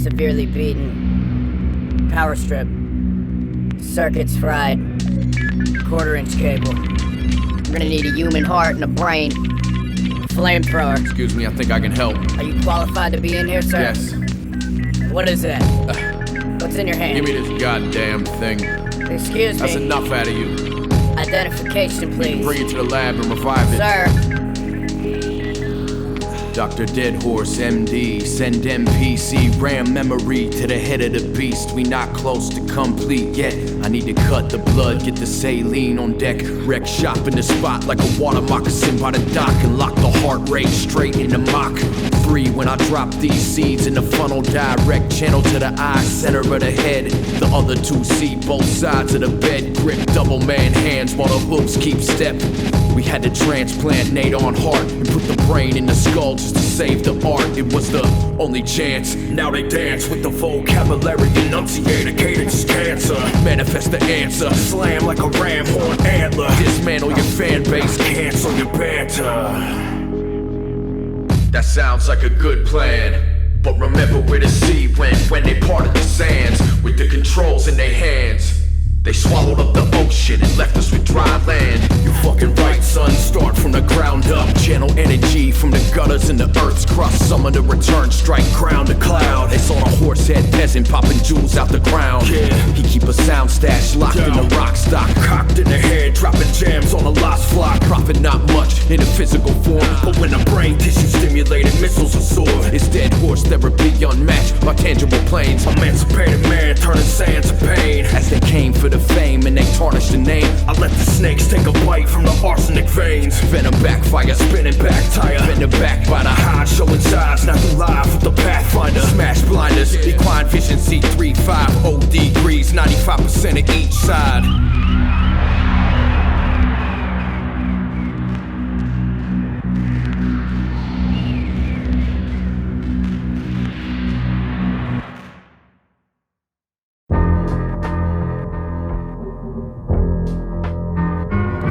severely beaten. Power strip. Circuits fried. Quarter-inch cable. We're gonna need a human heart and a brain. Flamethrower. Excuse me, I think I can help. Are you qualified to be in here, sir? Yes. What is that? What's in your hand? Give me this goddamn thing. Excuse me. That's enough out of you. Identification, please. Bring it to the lab and revive it. Sir. Dr. Deadhorse, MD, send MPC, RAM memory to the head of the beast. We not close to complete yet. I need to cut the blood, get the saline on deck. Wreck shop in the spot like a water moccasin by the dock and lock the heart rate straight into Mach 3 when I drop these seeds in the funnel. Direct channel to the eye, center of the head. The other two see both sides of the bed. Grip double man hands while the hooks keep step. We had to transplant Naedon heart and put the brain in the skull just to save the art. It was the only chance. Now they dance with the vocabulary, enunciate a cadence cancer. Manifest the answer, slam like a ram horn antler. Dismantle your fan base, cancel your banter. That sounds like a good plan. But remember where the sea went when they parted the sands. With the controls in their hands, they swallowed up the ocean and left us with dry land. You fucking right, son, start from the ground up. Channel energy from the gutters and the earth's crust. Summon the return, strike crown to cloud. They saw a horsehead peasant popping jewels out the ground. Yeah, he keep a sound stash locked in the rock stock. Cocked in the head, dropping jams on a lost flock. Profit not much in a physical form, but when the brain tissue stimulated missiles are soar. It's Deadhorse therapy unmatched by tangible planes. Emancipated man turning sands of pain. As they came for the fame and they tarnished the name, I let the snakes take a bite from the arsenic veins. Venom backfire, spinning back tire. Bending back by the high, showing size. Not live with the Pathfinder. Smash blinders, equine efficiency 3.5 OD degrees, 95% of each side.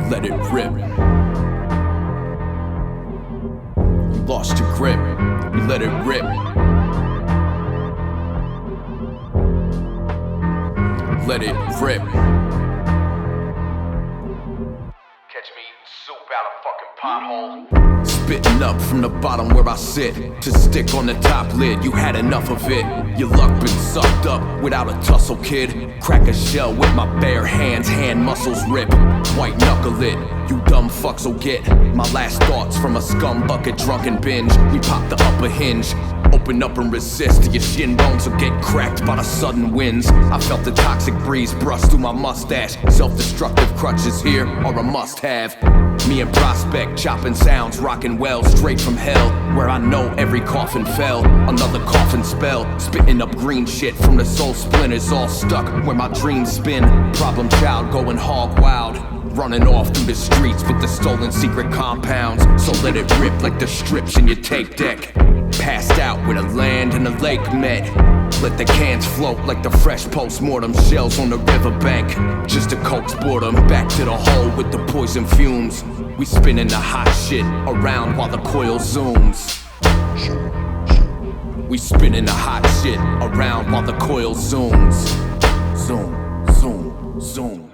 Let it rip. You lost your grip. You let it rip. Let it rip. Catch me eating soup out of fucking pothole. Spitting up from the bottom where I sit to stick on the top lid. You had enough of it. Your luck been sucked up without a tussle, kid. Crack a shell with my bare hands, hand muscles rip. White knuckle it, you dumb fucks will get my last thoughts from a scum bucket drunken binge. We pop the upper hinge. Open up and resist, your shin bones will get cracked by the sudden winds. I felt the toxic breeze brush through my mustache. Self-destructive crutches here are a must-have. Me and Prospect chopping sounds, rocking well straight from hell, where I know every coffin fell. Another coffin spell, spitting up green shit from the soul splinters all stuck where my dreams spin. Problem child going hog wild, running off through the streets with the stolen secret compounds. So let it rip like the strips in your tape deck. Passed out with a land and a lake met. Let the cans float like the fresh post-mortem shells on the riverbank. Just to coax boredom back to the hole with the poison fumes. We spinning the hot shit around while the coil zooms. We spinning the hot shit around while the coil zooms. Zoom, zoom, zoom.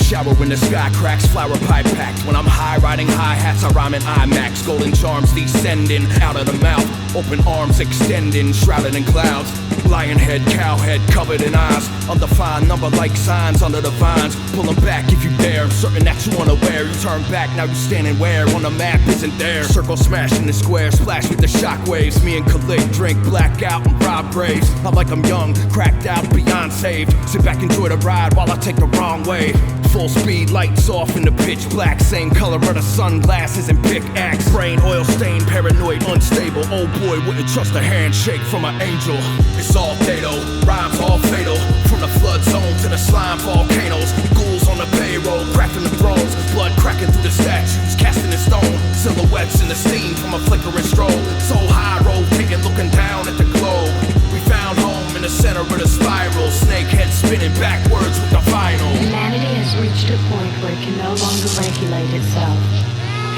Shower when the sky cracks, flower pipe packed. When I'm high, riding hi-hats, I rhyme in IMAX. Golden charms descending out of the mouth, open arms extending, shrouded in clouds. Lion head, cow head, covered in eyes. Undefined number like signs under the vines. Pulling back if you dare, certain that you unaware. You turn back, now you standing where on the map isn't there. Circle smashing the square, splash with the shockwaves. Me and Calig drink, black out and rob graves. I'm like I'm young, cracked out, beyond saved. Sit back, enjoy the ride while I take the wrong way. Full speed, lights off in the pitch black. Same color of the sunglasses and pickaxe. Brain oil stained, paranoid, unstable. Old boy wouldn't trust a handshake from an angel. It's all Dato, rhymes all fatal. From the flood zone to the slime volcanoes. Ghouls on the payroll, cracking the thrones. Blood cracking through the statues, casting in stone. Silhouettes in the steam from a flickering strobe. So high, rotating, looking down at the globe. We found home in the center of the spiral. Snake head spinning backwards with the final. Humanity has reached a point where it can no longer regulate itself.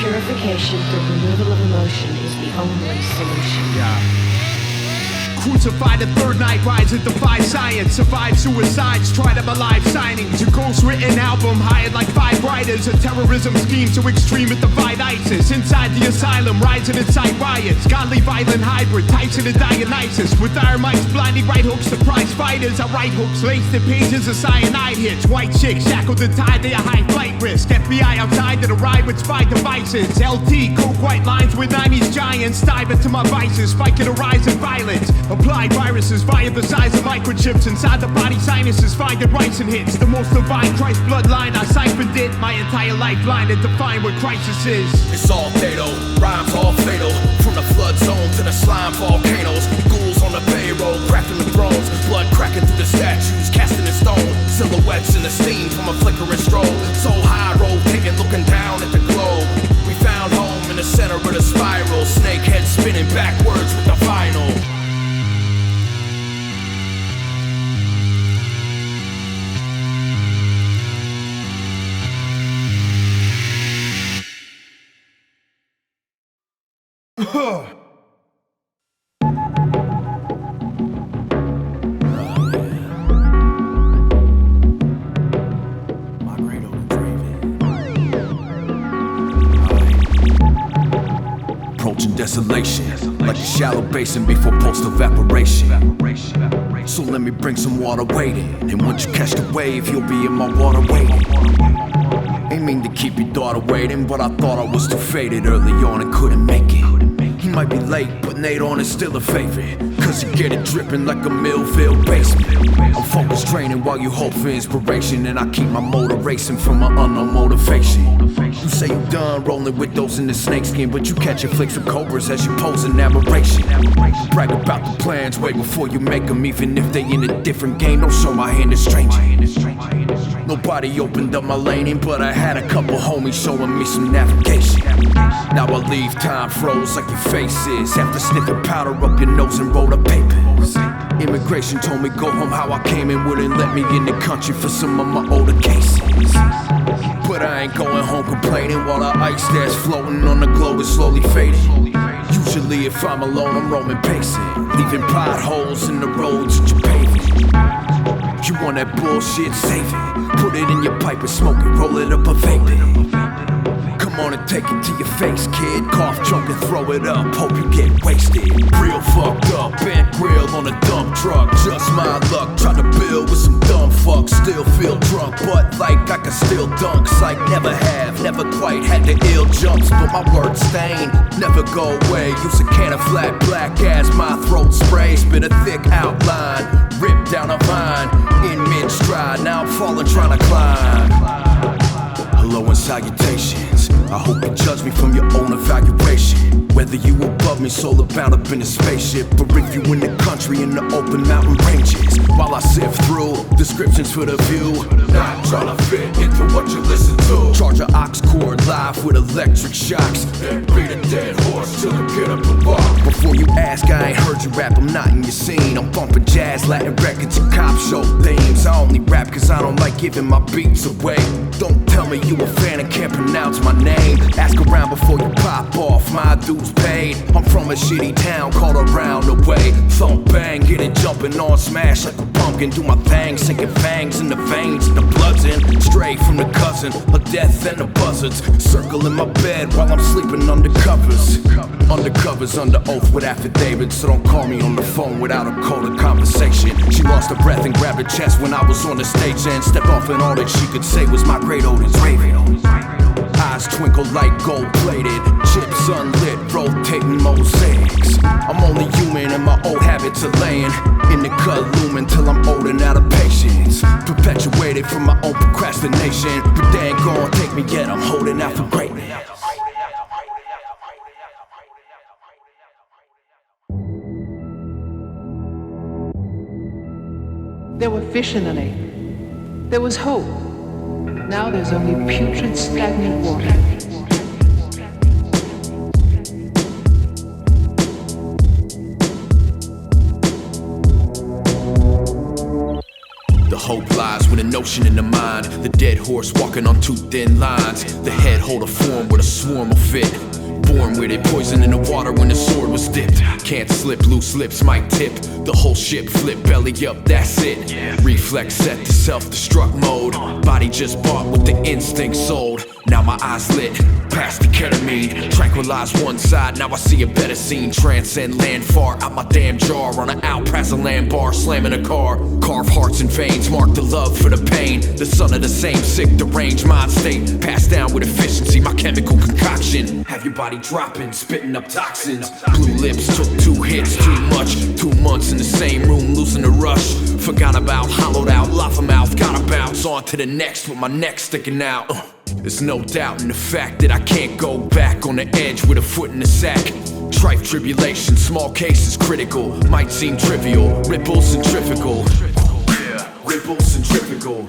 Purification through removal of emotion is the only solution. Crucified the third night, rise and defy science. Survive suicides, try them alive signings. A ghost-written album hired like 5 writers. A terrorism scheme so extreme it divide ISIS. Inside the asylum, rising inside riots. Godly violent hybrid, Tyson and Dionysus. With iron mics, blinding right hooks to prize fighters. Our right hooks laced in pages of cyanide hits. White chicks shackled and tied, they a high flight risk. FBI outside to the ride with spy devices. LT, coke white lines with 90s giants. Dive into my vices, spiking a rise in violence. Applied viruses via the size of microchips inside the body sinuses, finding rice and hits. The most divine Christ bloodline, I siphoned it. My entire lifeline to define what crisis is. It's all Dato, rhymes all fatal. From the flood zone to the slime volcanoes. Ghouls on the payroll, cracking the thrones. Blood cracking through the statues, casting in stone. Silhouettes in the steam from a flickering strobe. So high, rotating, looking down at the globe. We found home in the center of the spiral. Snake head spinning backwards with the final. Approaching desolation, like a shallow basin before post-evaporation. So let me bring some water waiting, and once you catch the wave, you'll be in my water waiting. Ain't mean to keep your daughter waiting, but I thought I was too faded early on and couldn't make it. He might be late, but Naedon is still a favorite, cause you get it dripping like a Millville basement. I'm focused training while you hope for inspiration, and I keep my motor racing from my unknown motivation. You say you done rolling with those in the snakeskin, but you catching flicks with cobras as you pose in aberration. Brag about the plans way before you make them, even if they in a different game. Don't show my hand is stranging. Nobody opened up my laning, but I had a couple homies showing me some navigation. Now I leave time froze like your face is, after sniffing powder up your nose and roll the papers. Immigration told me go home how I came and wouldn't let me in the country for some of my older cases. But I ain't going home complaining while the ice that's floating on the globe is slowly fading. Usually if I'm alone I'm roaming pacing, leaving potholes in the roads that you're paving. You want that bullshit, save it. Put it in your pipe and smoke it, roll it up a vape it. Come on and take it to your face, kid. Cough, choke and throw it up, hope you get wasted. Real fucked up, bent grill on a dump truck. Just my luck, try to build with some dumb fucks. Still feel drunk, but like I can still dunk. Psych, never have, never quite had the ill jumps. But my words stain, never go away. Use a can of flat black as my throat spray. Spit a thick outline, rip down a vine. In mid-stride, now I'm falling trying to climb. Hello and salutations, I hope you judge me from your own evaluation. Whether you above me, solar bound up in a spaceship, or if you in the country in the open mountain ranges. While I sift through descriptions for the view, not trying to fit into what you listen to. Charge a aux cord live with electric shocks, then beat a dead horse till you get up and walk. Before you ask, I ain't heard you rap, I'm not in your scene. I'm bumping jazz, Latin records, and cop show themes. I only rap cause I don't like giving my beats away. Don't tell me you a fan and can't pronounce my name. Ask around before you pop off, my dues paid. I'm from a shitty town called Around the Way. Thump bang, get it jumping on smash like a pumpkin. Do my thing, sinking fangs in the veins, the blood's in. Straight from the cousin, a death and the buzzards. Circle in my bed while I'm sleeping under covers. Undercovers under oath with affidavits, so don't call me on the phone without a coded conversation. She lost her breath and grabbed her chest when I was on the stage and stepped off, and all that she could say was my great Odin's raving. Eyes twinkle like gold-plated, chips unlit, rotating mosaics. I'm only human and my old habits are laying in the cut looming till I'm old and out of patience. Perpetuated from my own procrastination, but they ain't gonna take me yet, I'm holding out for greatness. There were fish in the lake. There was hope. Now there's only putrid, stagnant water. The hope lies with a notion in the mind. The dead horse walking on two thin lines. The head hold a form where the swarm will fit. Born with it, poison in the water when the sword was dipped. Can't slip, loose lips might tip. The whole ship flip, belly up, that's it. Reflex set to self-destruct mode. Body just bought with the instinct sold. Now my eyes lit, past the ketamine. Tranquilized one side, now I see a better scene. Transcend land far out my damn jar. On an Alprazolam bar, slamming a car. Carve hearts and veins, mark the love for the pain. The son of the same sick, deranged mind state. Passed down with efficiency, my chemical concoction. Have your body dropping, spitting up toxins. Blue lips took 2 hits, too much. 2 months in the same room, losing the rush. Forgot about, hollowed out, lava mouth. Gotta bounce on to the next with my neck sticking out. There's no doubt in the fact that I can't go back on the edge with a foot in the sack. Trife tribulation, small cases critical. Might seem trivial, ripples centrifugal. Ripples centrifugal.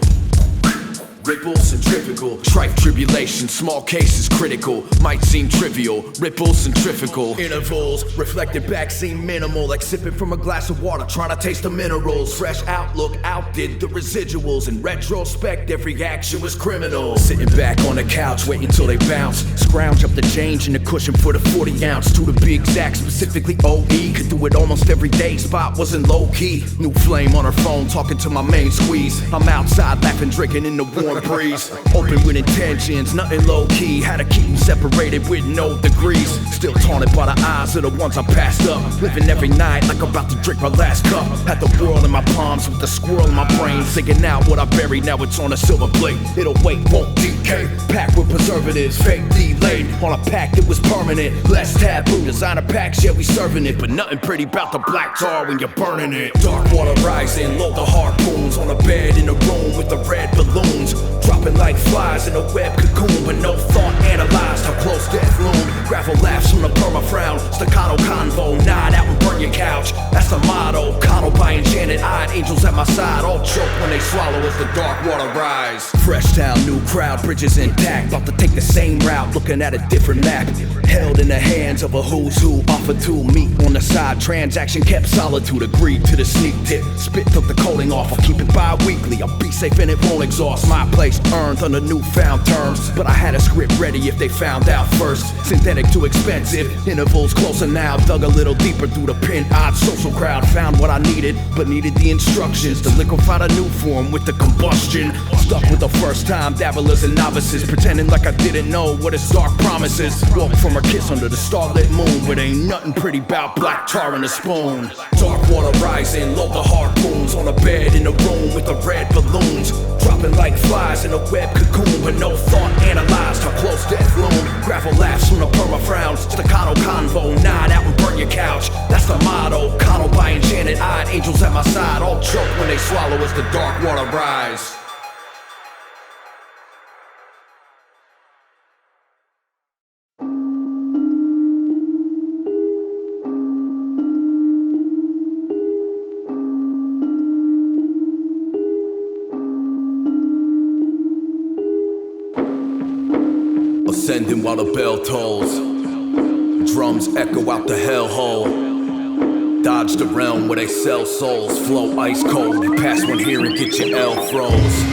Ripples centrifugal. Trife tribulation, small cases critical. Might seem trivial, ripples centrifugal. Intervals, reflected back seem minimal. Like sipping from a glass of water, trying to taste the minerals. Fresh outlook outdid the residuals. In retrospect, every action was criminal. Sitting back on the couch, waiting till they bounce. Scrounge up the change in the cushion for the 40 ounce. To the big Zach, specifically OE. Could do it almost every day, spot wasn't low key. New flame on her phone, talking to my main squeeze. I'm outside laughing, drinking in the warm breeze. Open with intentions, nothing low key. Had to keep them separated with no degrees. Still taunted by the eyes of the ones I passed up. Living every night like I'm about to drink my last cup. Had the world in my palms with the squirrel in my brain. Singing out what I buried, now it's on a silver plate. It'll wait, won't decay. Packed with preservatives, fake delayed. On a pack that was permanent, less taboo. Designer packs, yeah we serving it. But nothing pretty about the black tar when you're burning it. Dark water rising, load the harpoons. On a bed in a room with the red balloons. Dropping like flies in a web cocoon, but no thought analyzed how close death loomed. Gravel laughs from the perma frown, staccato convo, nod out and burn your couch. That's the motto, coddled by enchanted eyed angels at my side, all choke when they swallow as the dark water rise. Fresh town, new crowd, bridges intact, about to take the same route, looking at a different map. Held in the hands of a who's who, offered to meet on the side. Transaction kept solitude, agreed to the sneak tip. Spit took the coating off, I'll keep it bi-weekly. I'll be safe and it won't exhaust. My place earned under newfound terms, but I had a script ready if they found out first. Synthetic too expensive, intervals closer now. Dug a little deeper through the pin-odd social crowd. Found what I needed, but needed the instructions to liquefy a new form with the combustion. Stuck with the first time dabblers and novices, pretending like I didn't know what its dark promises. Woke from a kiss under the starlit moon, but ain't nothing pretty about black tar in a spoon. Dark water rising, load the harpoons. On a bed in a room with the red balloons. Dropping like flies in a web cocoon, but no thought analyzed how close death loomed. Gravel laughs from the perma frowns, staccato convo, nod out and burn your couch. That's the motto, coddled by enchanted eyed angels at my side, all choke when they swallow as the dark water rise. Ascending while the bell tolls. Drums echo out the hellhole. Dodge the realm where they sell souls. Flow ice cold. You pass one here and get your L froze.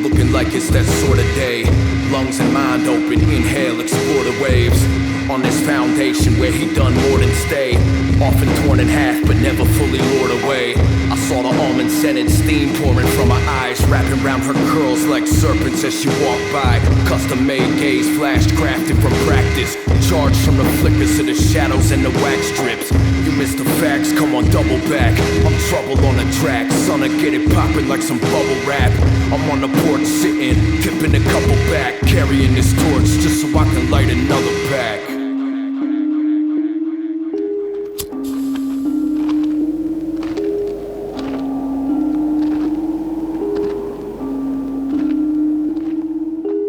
Looking like it's that sort of day. Lungs and mind open. Inhale, explore the waves. On this foundation where he done more than stay. Often torn in half but never fully lured away. I saw the almond scented steam pouring from her eyes, wrapping around her curls like serpents as she walked by. Custom-made gaze flashed, crafted from practice, charged from the flickers of the shadows and the wax strips. You missed the facts, come on, double back. I'm trouble on the track, son, I get it popping like some bubble wrap. I'm on the porch sitting, tipping a couple back, carrying this torch just so I can light another pack.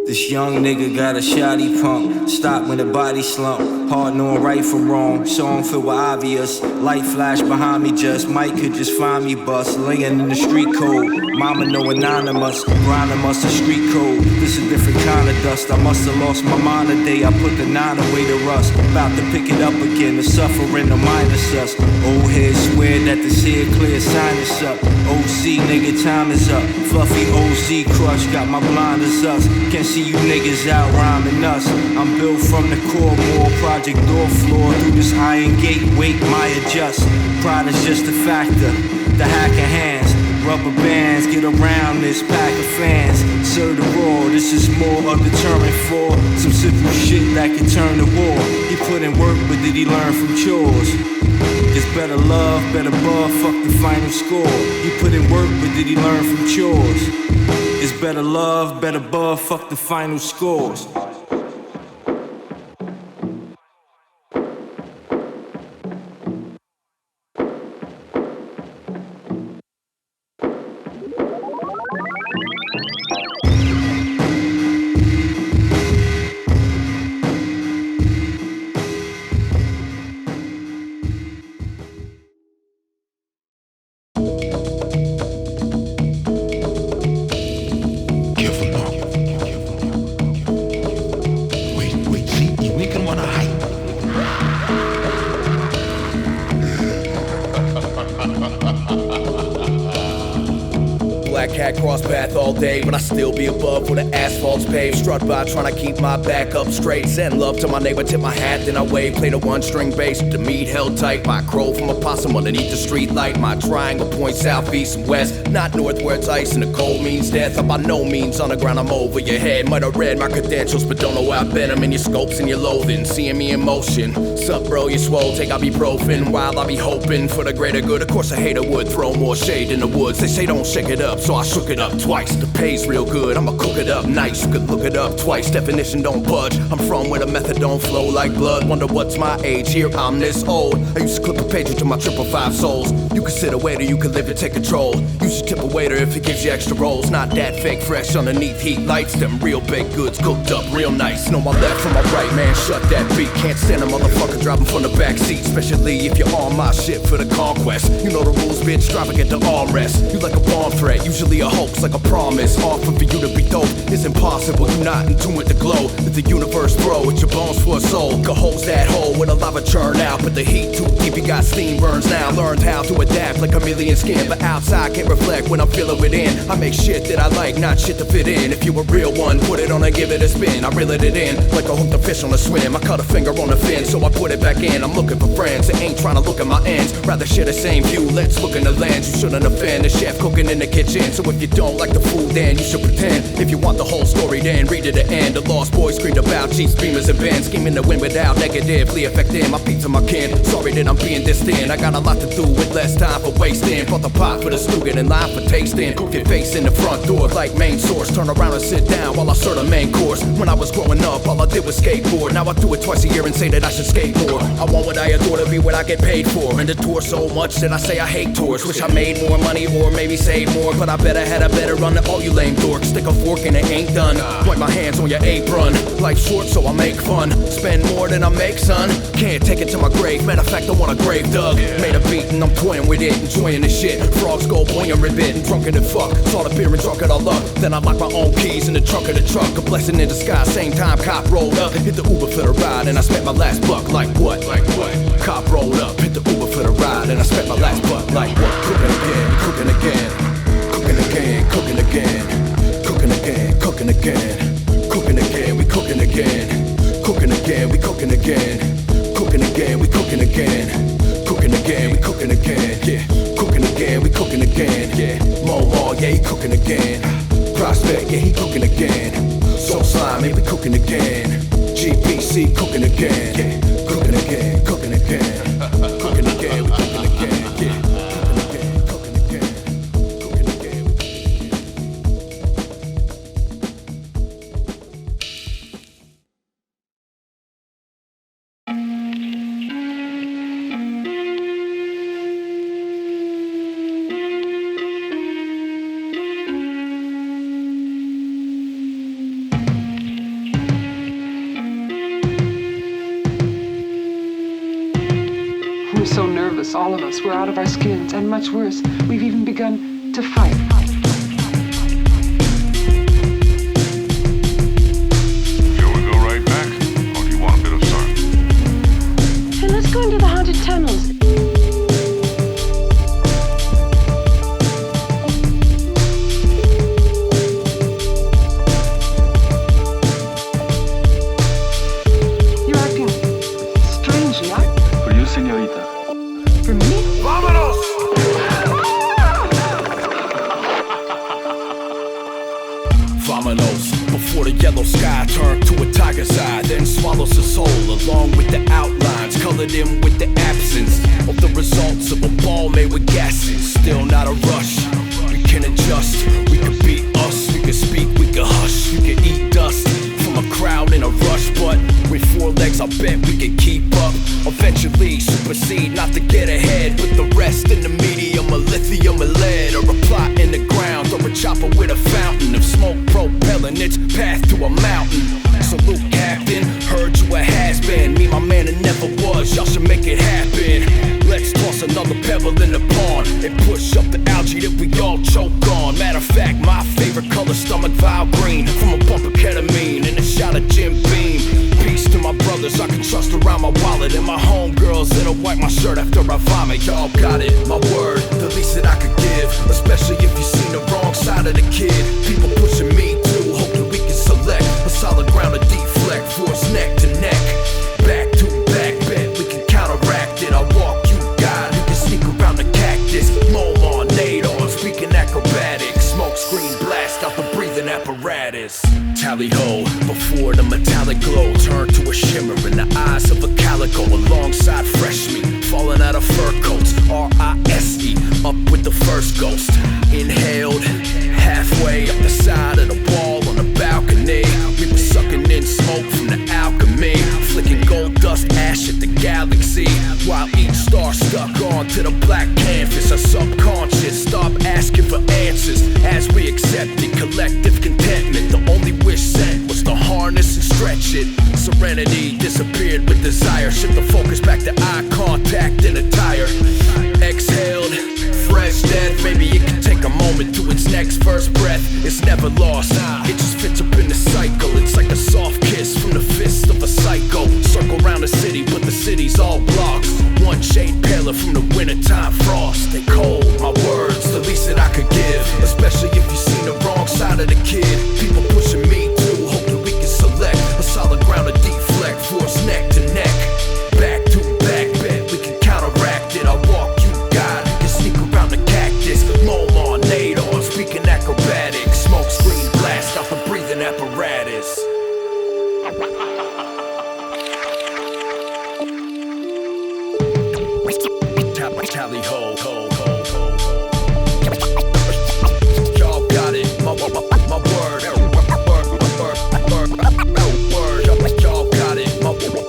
This young nigga got a shoddy pump. Stop when the body slump. Hard knowing right from wrong. Song filled with obvious. Light flash behind me just. Mike could just find me bust. Laying in the street code. Mama know anonymous. Grinding must a street code. This a different kind of dust. I must have lost my mind today. I put the 9 away to rust. About to pick it up again. The suffering, the minus us. Old heads swear that this here clear sign is up. OC nigga time is up. Fluffy OZ crush. Got my blinders us. Can't see you niggas out rhyming us. I'm built from the core, more project door floor. Through this iron gate, wait, my adjust. Pride is just a factor. The hacker hands, rubber bands, get around this pack of fans. Serve the raw, this is more of determined for some simple shit that can turn the war. He put in work, but did he learn from chores? It's better love, better buff, fuck the final score. He put in work, but did he learn from chores? It's better love, better buff, fuck the final scores. Cross path all day, but I still be above where the asphalt's paved. Strut by trying to keep my back up straight. Send love to my neighbor, tip my hat, then I wave. Play the 1-string bass with the meat held tight. My crow from a possum underneath the street light. My triangle points south, east, and west. Not north where it's ice and the cold means death. I'm by no means underground, I'm over your head. Might have read my credentials, but don't know where I've been. I'm in your scopes and your loathing, seeing me in motion. Sup bro, you swole, take ibuprofen. While I be hoping for the greater good. Of course a hater would throw more shade in the woods. They say don't shake it up, so I shook it up twice. The pay's real good, I'ma cook it up nice. You could look it up twice, definition don't budge. I'm from where the method don't flow like blood. Wonder what's my age, here I'm this old. I used to clip a page into my 555 souls. You can sit a waiter, you can live and take control. You should tip a waiter if he gives you extra rolls. Not that fake fresh underneath heat lights. Them real baked goods cooked up real nice. Know my left from my right, man, shut that beat. Can't stand a motherfucker driving from the backseat. Especially if you're on my shit for the conquest. You know the rules, bitch, driving at the armrest. You like a bomb threat, usually a hoax, like a promise. Often for you to be dope, it's impossible. You not in tune with the glow that the universe throw. It's your bones for a soul. Could hose that hole with a lava churn out. But the heat too deep, you got steam burns now. Learned how to adapt like chameleon skin. But outside can't reflect when I'm feeling within. I make shit that I like, not shit to fit in. If you a real one, put it on and give it a spin. I reel it in like a hooked a fish on a swim. I cut a finger on the fin, so I put it back in. I'm looking for friends that ain't trying to look at my ends. Rather share the same view, let's look in the lens. You shouldn't offend the chef cooking in the kitchen. So if you don't like the food, then you should pretend. If you want the whole story, then read to the end. The lost boys screamed about Chiefs, beamers, and bands. Scheming to win without negatively affecting my pizza, my kin. Sorry that I'm being distant. I got a lot to do with less time for wasting. Brought the pot for the stew, get in line for tasting. Cook your face in the front door like main source. Turn around and sit down while I serve the main course. When I was growing up, all I did was skateboard. Now I do it twice a year and say that I should skate more. I want what I adore to be what I get paid for. And the tour so much that I say I hate tours. Wish I made more money or maybe save more. But I bet I had a better run than all you lame dorks. Stick a fork and it ain't done. Point my hands on your apron. Life's short so I make fun. Spend more than I make, son. Can't take it to my grave. Matter of fact, I want a grave dug. Made a beat and I'm toying with it. Enjoying this shit. Frogs go boing ribbit and drunken and fuck. Saw the beer and drunk it all up. Then I lock my own keys in the trunk of the truck. A blessing in disguise. Same time cop rolled up. Hit the Uber for the ride and I spent my last buck. Like what? Like what? Cop rolled up. Hit the Uber for the ride and I spent my last buck. Like what? Cookin' again. Cookin' again. Cookin' again. Cookin' again. Cookin' again. Cookin' again. Cookin' again. We cookin' again. Cookin' again. We cookin' again. Cookin' again. We cookin' again. Cookin' again, we cooking again, yeah. Cooking again, we cooking again, yeah. Moemaw, yeah, he cooking again. Prospect, yeah, he cooking again. Soul Slime, yeah, we cooking again. GPC cooking again, yeah. Cooking again, cooking again. Cooking again, we cooking again, yeah. We're so nervous, all of us. We're out of our skins, and much worse, we've even begun to fight. Shall we go right back, or do you want a bit of sun? Hey, let's go into the haunted tunnels. You're acting strangely. For you, señorita. For me? Vamanos! Vamanos, before the yellow sky turned to a tiger's eye, then swallows the soul along with the outlines, colored in with the absence of the results of a ball made with gases. Still not a rush, we can adjust, we can be us, we can speak, we can hush, we can eat dust from a crowd in a rush, but with 4 legs I bet we can keep up. Eventually supersede, not to get ahead, but the rest in the medium of lithium and lead, or a plot in the ground, or a chopper with a fountain of smoke propelling its path to a mountain. Salute, Captain, heard you a has-been. Me, my man, it never was, y'all should make it happen. Let's toss another pebble in the pond and push up the algae that we all choke on. Matter of fact, my favorite color, stomach vial green, from a bump of ketamine and a shot of Jim Beam. Peace to my brothers I can trust around my wallet, and my homegirls that'll wipe my shirt after I vomit. Y'all got it, my word, the least that I could give, especially if you seen the wrong side of the kid. People pushing me too, hoping we can select a solid ground to deflect, force neck to neck, back to back, bet we can counteract it. I walk, you guide, you can sneak around the cactus. Moemaw Naedon, speaking acrobatics, smoke screen blast out the breathing apparatus. Tally ho, before the metallic glow turned to a shimmer in the eyes of a calico, alongside fresh meat falling out of fur coats. R-I-S-E, up with the first ghost. Inhaled, halfway up the side of the wall on the balcony. We were sucking in smoke from the alchemy, flicking gold dust ash at the galaxy, while each star stuck onto the black canvas. Our subconscious stop asking for answers as we accepted collective contentment. The only wish sent was to harness and stretch it. Serenity disappeared with desire, shift the focus back to eye contact and attire. Exhaled, fresh death, maybe it can take a moment to its next first breath. It's never lost, it just fits up in the cycle. It's like a soft kiss from the fist of a psycho. Circle around the city, but the city's all blocks, one shade paler from the wintertime frost. They cold, my words, the least that I could give, especially if you seen the wrong side of the kid. People pushing me too, hoping we can select a solid ground to deflect, force neck to neck, back to back, bet we can counteract it. I walk, you guide, you can sneak around the cactus. Moemaw Naedon, speaking acrobatics, smoke screen blast out the breathing apparatus. Tally ho, ho, ho, ho. Y'all got it, my word, word, y'all got it, my word.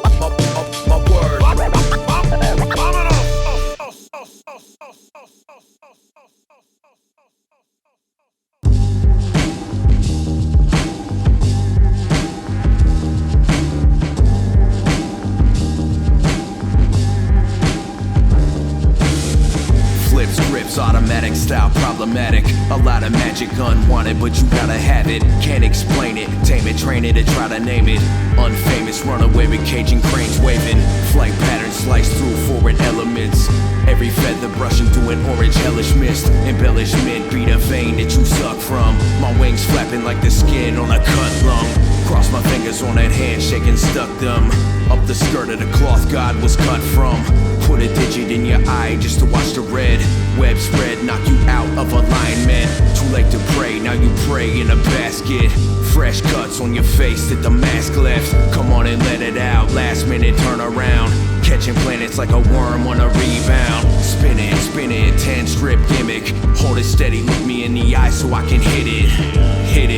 Flips, grips, automatic style, problematic. A lot of magic unwanted, but you gotta have it. Can't explain it, tame it, train it, and try to name it. Unfamous, runaway with Cajun cranes waving. Flight patterns sliced through foreign elements. Every feather brushing through an orange hellish mist. Embellishment, beat a vein that you suck from. My wings flapping like the skin on a cut lung. Cross my fingers on that handshake and stuck them up the skirt of the cloth God was cut from. Put a digit in your eye just to watch the red web spread, knock you out of alignment. Too late to pray, now you pray in a basket. Fresh cuts on your face that the mask left. Come on and let it out, last minute turn around. Catching planets like a worm on a rebound. Spin it, 10 strip gimmick. Hold it steady, look me in the eye so I can hit it,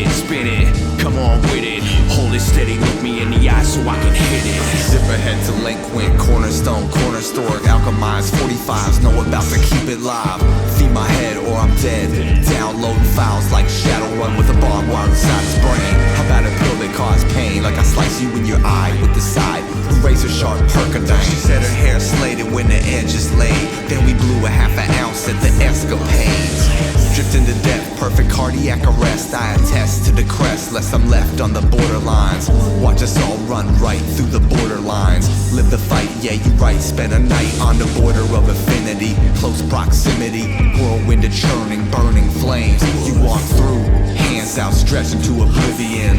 spin it, come on with it. Hold it steady, look me in the eye so I can hit it. Zip ahead to Lakewind, Cornerstone, Corner Store, Alchemized 45s, know about to keep it live. Feed my head or I'm dead. Downloading files like Shadowrun with a barbed wire inside his brain. How about a pill that cause pain? Like I slice you in your eye with the side, razor sharp Percodan. She said her hair slated when the edge is laid. Then we blew a half an ounce at the escapades. Drifting to death, perfect cardiac arrest. I attest to the crest, lest I'm left on the borderlines. Watch us all run right through the borderlines. Live the fight, yeah, you right. Spend a night on the border of infinity. Close proximity, whirlwind of churning, burning flames. You walk through, hands outstretched into oblivion.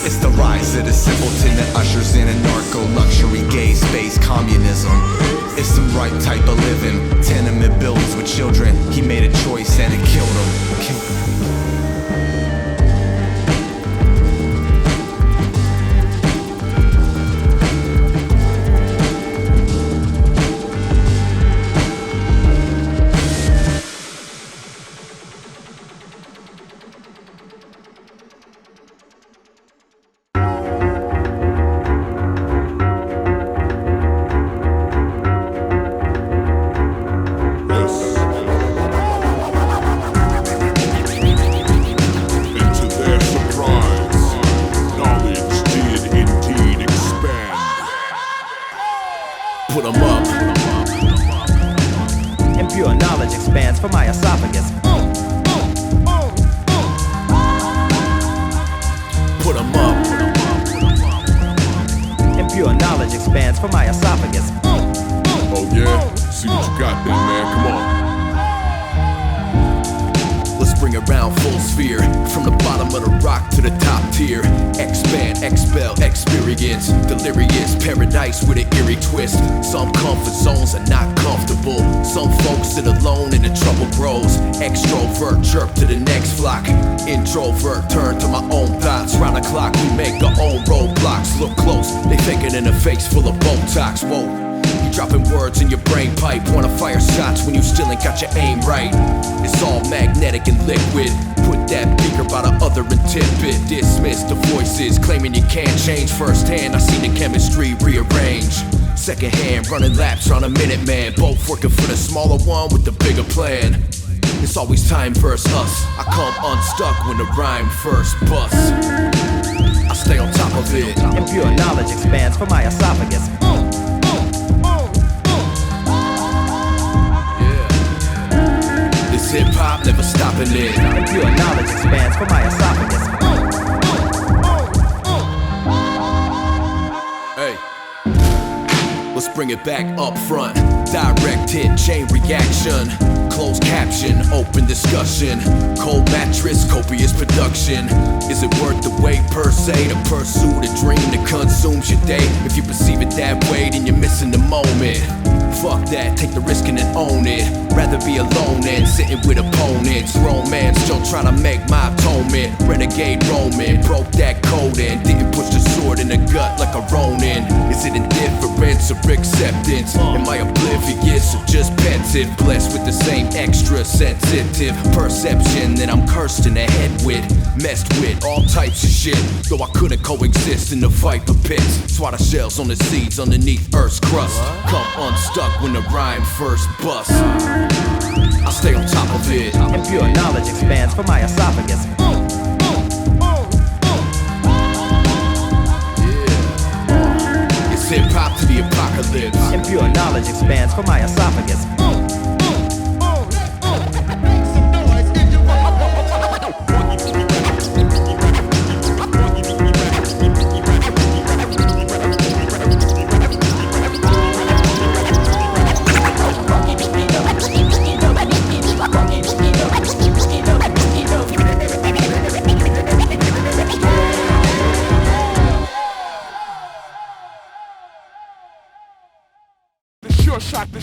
It's the rise of the simpleton that ushers in a narco-luxury gay space communism. It's the right type of living. Tenement buildings with children. He made a choice and it killed him. With an eerie twist. Some comfort zones are not comfortable. Some folks sit alone and the trouble grows. Extrovert chirp to the next flock. Introvert turn to my own thoughts. Round the clock we make our own roadblocks. Look close, they faking in a face full of Botox. Whoa, you dropping words in your brain pipe. Wanna fire shots when you still ain't got your aim right. It's all magnetic and liquid. Put that beaker by the other and tip it. Dismiss the voices claiming you can't change. Firsthand, I seen the chemistry rearrange. Second hand, running laps on a minute man. Both working for the smaller one with the bigger plan. It's always time versus us. I come unstuck when the rhyme first busts. I stay on top of it. Impure knowledge expands from my esophagus. This hip-hop never stopping it. Impure knowledge expands from my esophagus. Hey, let's bring it back up front. Direct hit, chain reaction. Closed caption, open discussion. Cold mattress, copious production. Is it worth the wait per se to pursue the dream that consumes your day? If you perceive it that way, then you're missing the moment. Fuck that, take the risk and then own it. Rather be alone than sitting with opponents. Grown man still trying to make my atonement. Renegade Roman, broke that code and didn't push the sword in the gut like a Ronin. Is it indifference or acceptance? Am I oblivious or just pensive? Blessed with the same extra sensitive perception that I'm cursed in the head with. Messed with all types of shit. Though I couldn't coexist in the viper pits. Swat shells on the seeds underneath Earth's crust. Come unstuck when the rhyme first busts. I stay on top of it. Impure knowledge expands from my esophagus. Yeah. It's hip hop to the apocalypse. Impure knowledge expands from my esophagus. The